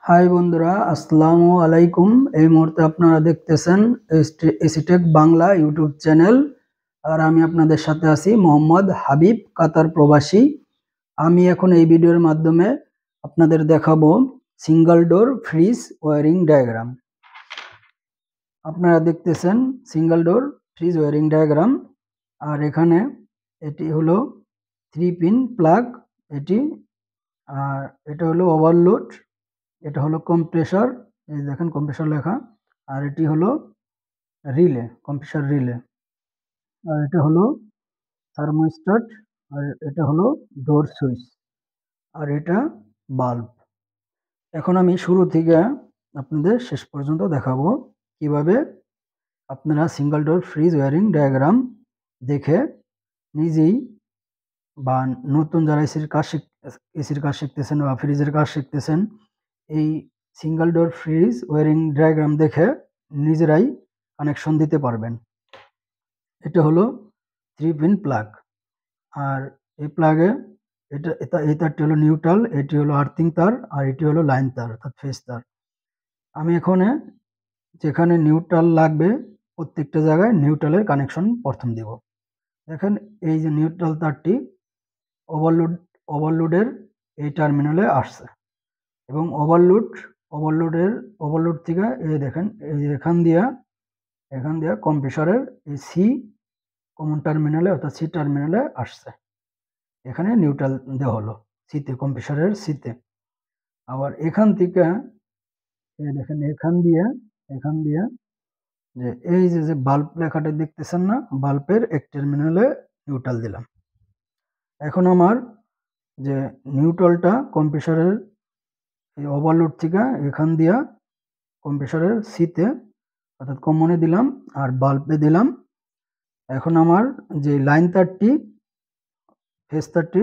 High বন্ধুরা, আসসালামু আলাইকুম। এই মুহূর্তে আপনারা দেখতেছেন এসিটেক বাংলা ইউটিউব চ্যানেল। আর আমি আপনাদের সাথে আছি মোহাম্মদ হাবিব, কাতার প্রবাসী। আমি এখন এই ভিডিওর মাধ্যমে আপনাদের দেখাবো single door fridge wiring diagram. আপনারা দেখতেছেন single door fridge wiring diagram. আর এখানে এটি হলো 3 পিন প্লাগ, এটি। আর এটা হলো ওভারলোড, এটা হলো কম্প্রেসর, এই দেখেন কম্প্রেসর লেখা। আর এটি হলো রিলে, কম্প্রেসর রিলে। আর এটা হলো থার্মোস্ট্যাট। আর এটা হলো ডোর সুইচ। আর এটা বাল্ব। এখন আমি শুরু থেকে আপনাদের শেষ পর্যন্ত দেখাবো কিভাবে আপনারা single door fridge wiring diagram দেখে নিজেই বা নতুন যারা এসির কাজ শিখতেছেন বা ফ্রিজের কাজ শিখতেছেন, এই single door fridge wiring diagram দেখে নিজেরাই কানেকশন দিতে পারবেন। এটা হলো 3 পিন প্লাগ। আর এই প্লাগে এই তারটি হলো নিউট্রাল, এটি হলো আর্থিং তার, আর এটি হলো লাইন তার অর্থাৎ ফেজ তার। আমি এখানে যেখানে নিউট্রাল লাগবে প্রত্যেকটা জায়গায় নিউট্রালের কানেকশন প্রথম দিব। দেখেন এই যে নিউট্রাল তারটি ওভারলোডের এই টার্মিনালে আসছে এবং ওভারলোড থেকে এই দেখেন এই যে এখান দিয়া কম্প্রেসরের এই সি কমন টার্মিনালে অর্থাৎ সি টার্মিনালে আসছে। এখানে নিউট্রাল দেওয়া হলো সিতে, কম্প্রেসরের সিতে। আবার এখান থেকে এই দেখেন এখান দিয়ে যে এই যে বাল্ব লেখাটা দেখতেছেন না, বাল্বের এক টার্মিনালে নিউট্রাল দিলাম। এখন আমার যে নিউট্রালটা কম্প্রেসরের এই ওভারলোড থেকে এখান দিয়া কম্প্রেসরের সিতে অর্থাৎ কমনে দিলাম আর বাল্বে দিলাম। এখন আমার যে লাইন তারটি ফেজ তারটি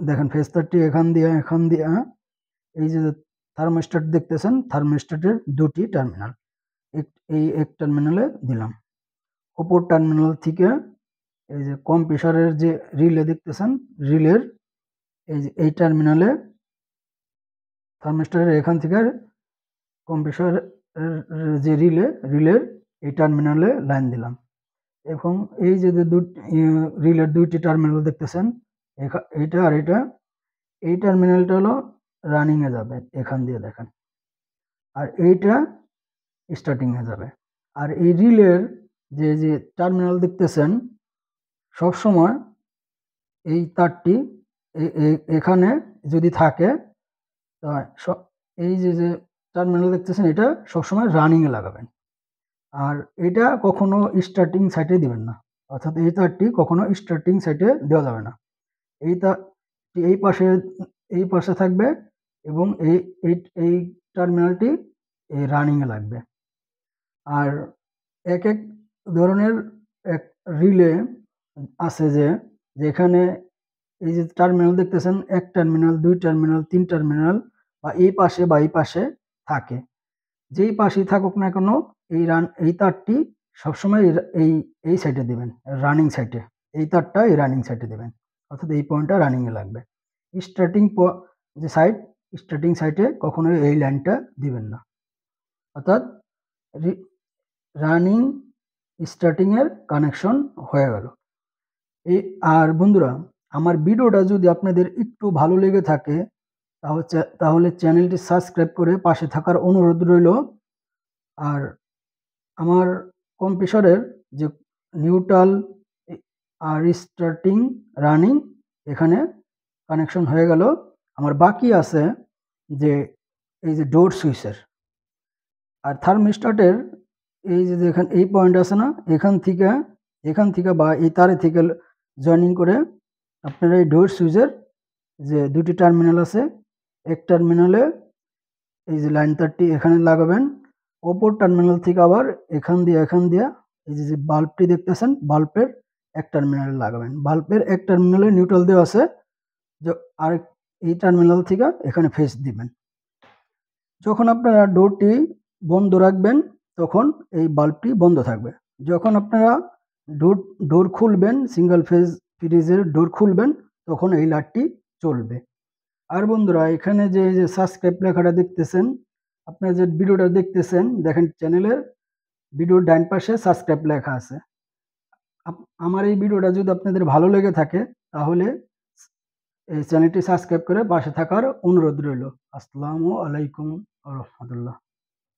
দেখেন ফেজ তারটি এখান দিয়া এই যে থার্মোস্ট্যাট দেখতেছেন, থার্মোস্ট্যাটের দুটি টার্মিনাল এই এক টার্মিনালে দিলাম। অপর টার্মিনাল থেকে এই যে কম্প্রেসরের যে রিলে দেখতেছেন, রিলের এই যে এই টার্মিনালে থার্মোস্ট্যাটের এখান থেকে কম্প্রেসর যে রিলের এই টার্মিনালে লাইন দিলাম। এবং এই যে রিলের দুইটি টার্মিনাল দেখতেছেন, এইটা আর এটা, এই টার্মিনালটা হলো রানিং এ যাবে এখান দিয়ে দেখেন, আর এইটা স্টার্টিং এ যাবে। আর এই রিলের যে টার্মিনাল দেখতেছেন, সবসময় এই তারটি এখানে যদি থাকে, এই যে টার্মিনাল দেখতেছেন এটা সবসময় রানিং এ লাগাবেন। আর এটা কখনো স্টার্টিং সাইটে দিবেন না, অর্থাৎ এই তারটি কখনো স্টার্টিং সাইটে দেওয়া যাবে না। এই তারটি এই পাশে থাকবে এবং এই টার্মিনালটি এই রানিং এ লাগবে। আর এক ধরনের এক রিলে আছে যেখানে এই যে টার্মিনাল দেখতেছেন, এক টার্মিনাল, 2 টার্মিনাল, 3 টার্মিনাল বা এই পাশে থাকে। যেই পাশেই থাকুক না কেন, এই তারটি সবসময় এই সাইডে দিবেন, রানিং সাইডে। এই তারটা এই রানিং সাইডে দিবেন, অর্থাৎ এই পয়েন্টটা রানিং এ লাগবে। স্টার্টিং যে সাইড, স্টার্টিং সাইডে কখনোই এই লাইনটা দিবেন না, অর্থাৎ রানিং স্টার্টিং এর কানেকশন হয়ে গেল। আর বন্ধুরা, আমার ভিডিওটা যদি আপনাদের একটু ভালো লেগে থাকে তাহলে চ্যানেলটি সাবস্ক্রাইব করে পাশে থাকার অনুরোধ রইল। আর আমার কম্প্রেসরের যে নিউট্রাল আর স্টার্টিং, রানিং এখানে কানেকশন হয়ে গেল। আমার বাকি আছে যে এই যে ডোর সুইচের আর থার্মোস্ট্যাটের এই যে দেখেন এই পয়েন্ট আছে না, এখান থেকে বা এই তারে থেকে জয়েনিং করে আপনারা এই ডোর সুইচের যে দুটি টার্মিনাল আছে, এক টার্মিনালে এই যে লাইন তারটি এখানে লাগাবেন। অপর টার্মিনাল থেকে আবার এখান দিয়ে এই যে বাল্বটি দেখতেছেন, বাল্বের এক টার্মিনালে লাগাবেন। বাল্বের এক টার্মিনালে নিউট্রাল দেওয়া আছে, আর এই টার্মিনাল থেকে এখানে ফেজ দিবেন। যখন আপনারা ডোরটি বন্ধ রাখবেন তখন এই বাল্বটি বন্ধ থাকবে। যখন আপনারা ডোর খুলবেন, সিঙ্গেল ফেজ ফ্রিজের ডোর খুলবেন, তখন এই লাইটটি জ্বলবে। আর বন্ধুরা এখানে যে এই যে সাবস্ক্রাইব লেখাটা দেখতেছেন, আপনারা যে ভিডিওটা দেখতেছেন দেখেন চ্যানেলের ভিডিওর ডান পাশে সাবস্ক্রাইব লেখা আছে। আমার এই ভিডিওটা যদি আপনাদের ভালো লেগে থাকে তাহলে এই চ্যানেলটি সাবস্ক্রাইব করে পাশে থাকার অনুরোধ রইল। আসসালামু আলাইকুম ওয়া রাহমাতুল্লাহ।